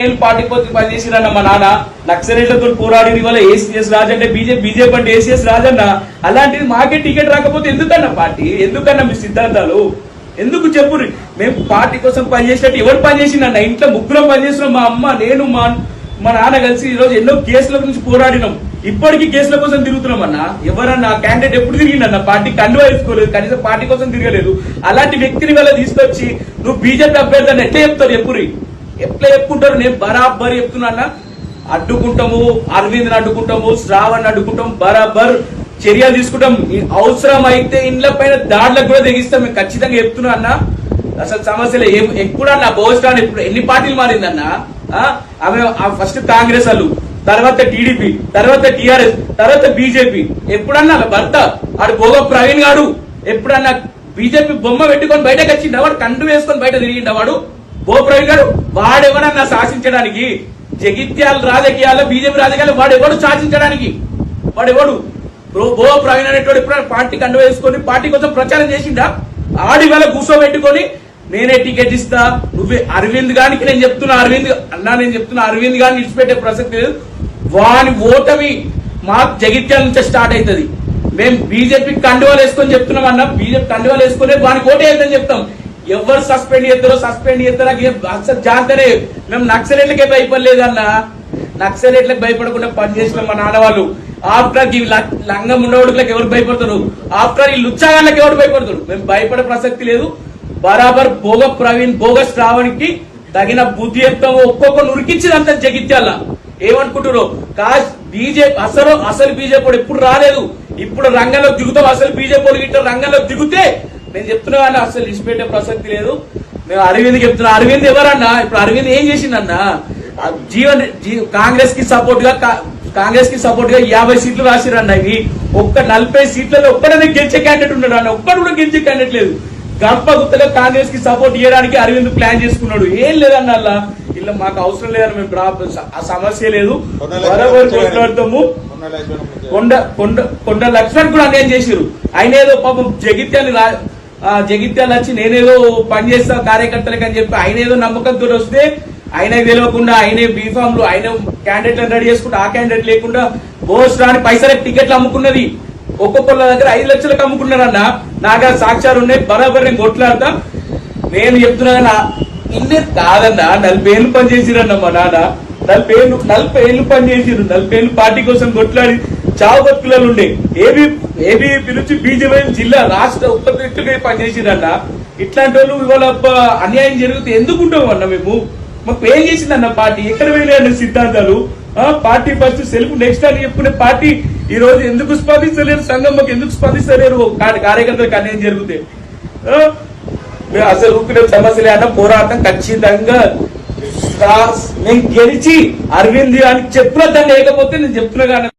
party పనిచేసిరన్న మా నాన్న నక్సలైట్లతో పోరాడి వల్ల ఏసీఎస్ రాజు అంటే బీజేపీ అంటే ఏసీఎస్ రాజన్న అలాంటిది మాకే టికెట్ రాకపోతే ఎందుకన్నా పార్టీ ఎందుకన్నా మీ సిద్ధాంతాలు ఎందుకు చెప్పు మేము పార్టీ కోసం పనిచేసినట్టు ఎవరు పనిచేసిందన్న ఇంట్లో ముగ్గురం పనిచేస్తున్నాం మా అమ్మ నేను మా నాన్న కలిసి ఈ రోజు ఎన్నో కేసుల గురించి పోరాడినాం ఇప్పటికీ కేసుల కోసం తిరుగుతున్నాం అన్న ఎవరన్నా క్యాండిడేట్ ఎప్పుడు తిరిగిందన్న పార్టీ కండువా వేసుకోలేదు కనీసం పార్టీ కోసం తిరగలేదు అలాంటి వ్యక్తిని వల్ల తీసుకొచ్చి నువ్వు బీజేపీ అభ్యర్థి అని ఎట్లా చెప్తారు ఎట్లా చెప్పుకుంటారు నేను బరాబర్ చెప్తున్నా అడ్డుకుంటాము అరవింద్ అడ్డుకుంటాము శ్రావణ్ అడ్డుకుంటాము బరాబర్ చర్యలు తీసుకుంటాం అవసరం అయితే ఇండ్ల పైన దాడులకు కూడా తెగిస్తాం మేము ఖచ్చితంగా చెప్తున్నా అన్న అసలు సమస్యలు ఎప్పుడన్నా బోస్టాన్ ఎప్పుడు ఎన్ని పార్టీలు మారిందన్న ఆమె ఫస్ట్ కాంగ్రెస్ వాళ్ళు తర్వాత టీడీపీ తర్వాత టీఆర్ఎస్ తర్వాత బీజేపీ ఎప్పుడన్నా భర్త ఆడు భోగ ప్రవీణ్ గారు ఎప్పుడన్నా బీజేపీ బొమ్మ పెట్టుకొని బయటకు వచ్చిండ వాడు కండు వేసుకొని బయట తిరిగిండ వాడు భో ప్రవీణ్ గారు వాడెవరన్నా శాసించడానికి జగిత్యాల రాజకీయాల్లో బీజేపీ రాజకీయాలు వాడెవడు శాసించడానికి వాడెవడు భో ప్రవీణ్ అనేటువంటి ఎప్పుడైనా పార్టీ కండు వేసుకొని పార్టీ కోసం ప్రచారం చేసిండా ఆడి వేళ కూర్చోబెట్టుకొని నేనే టికెట్ ఇస్తా నువ్వే అరవింద్ గారికి నేను చెప్తున్నా అరవింద్ గారిని ఇచ్చిపెట్టే ప్రసక్తి లేదు వాని ఓటమి మా జగిత్యాల నుంచే స్టార్ట్ అవుతుంది మేము బీజేపీ కండువాలు వేసుకొని చెప్తున్నాం అన్న బీజేపీ కండువాలు వేసుకునే వానికి ఓటే వేద్దని చెప్తాం ఎవరు సస్పెండ్ చేస్తారో అసలు జాగ్రత్తనే మేము నక్సలైట్లకే భయపడలేదన్న నక్సలైట్లకు భయపడకుండా పనిచేసిన మా నాన్న వాళ్ళు ఆఫ్టర్ ఈ లంగం ఉండేవాళ్ళకి ఎవరు భయపడతారు ఆఫ్టర్ ఈ లుచ్చాగాళ్ళకి ఎవరు భయపడతారు మేము భయపడే ప్రసక్తి లేదు బరాబర్ భోగ ప్రవీణ్ భోగ శ్రావణ్కి తగిన బుద్ధి చెప్తాము ఒక్కొక్క నురికించిందంత జగిత్యాల ఏమనుకుంటారు బీజేపీ అసలు బీజేపీ ఎప్పుడు రాలేదు ఇప్పుడు రంగంలోకి దిగుతాం అసలు బీజేపీ గిట్ట రంగంలోకి దిగుతే నేను చెప్తున్నా కానీ అసలు ఇచ్చిపెట్టే ప్రసక్తి లేదు మేము అరవింద్ చెప్తున్నా అరవింద్ ఎవరన్నా ఇప్పుడు అరవింద్ ఏం చేసిందన్నా కాంగ్రెస్ కి సపోర్ట్ గా 50 సీట్లు రాసిరన్న ఇవి ఒక్క 40 సీట్లలో ఒక్కడనే గెలిచే క్యాండిడేట్ ఉన్నాడు అన్న ఒక్కడు కూడా గెలిచే క్యాండిడేట్ లేదు గంప గుత్తగా కాంగ్రెస్ కి సపోర్ట్ చేయడానికి అరవింద్ ప్లాన్ చేసుకున్నాడు ఏం లేదన్న అలా ఇలా మాకు అవసరం లేదని మేము ఆ సమస్య లేదు బరాబర్ కొట్లాడతాము కొండ లక్ష్మణ్ కూడా అన్యాయం చేసిరు ఆయన ఏదో పాపం జగిత్యాల వచ్చి నేనేదో పనిచేస్తా కార్యకర్తలకు అని చెప్పి ఆయన ఏదో నమ్మకంతో వస్తే ఆయన తెలియకుండా ఆయనే బీఫామ్లు ఆయన క్యాండిడేట్లను రెడీ చేసుకుంటే ఆ క్యాండిడేట్ లేకుండా బోస్ రాని పైసలకు టికెట్లు అమ్ముకున్నది ఒక్కొక్కళ్ళ దగ్గర 5 లక్షలకు అమ్ముకున్నారన్న నాగా సాక్ష్యాలు ఉన్నాయి బరాబర్ నేను కొట్లాడతా నేను చెప్తున్నా ఇన్నే కాదన్నా 40 ఏళ్ళు పనిచేసిరన్న మా నాన్న 40 ఏళ్ళు పనిచేసిరు 40 ఏళ్ళు పార్టీ కోసం కొట్లాడి చావు బతుకులలో ఉండే ఏబీపీ నుంచి బీజేపీ జిల్లా రాష్ట్ర ఉప పనిచేసిరన్న ఇట్లాంటి వాళ్ళు ఇవాళ అన్యాయం జరిగితే ఎందుకుంటాం అన్న మేము మాకు ఏం చేసిందన్న పార్టీ ఎక్కడ వెళ్ళాయన్న సిద్ధాంతాలు పార్టీ ఫస్ట్ సెల్ఫ్ నెక్స్ట్ అని చెప్పుకునే పార్టీ ఈ రోజు ఎందుకు స్పందించలేరు సంఘం మాకు ఎందుకు స్పందిస్తలేరు కార్యకర్తలకు అన్యాయం జరిగితే అసలు ఊపిన సమస్యలే అన్న పోరాటం ఖచ్చితంగా నేను గెలిచి అరవింద్ అని చెప్పిన దాన్ని లేకపోతే నేను చెప్తున్నా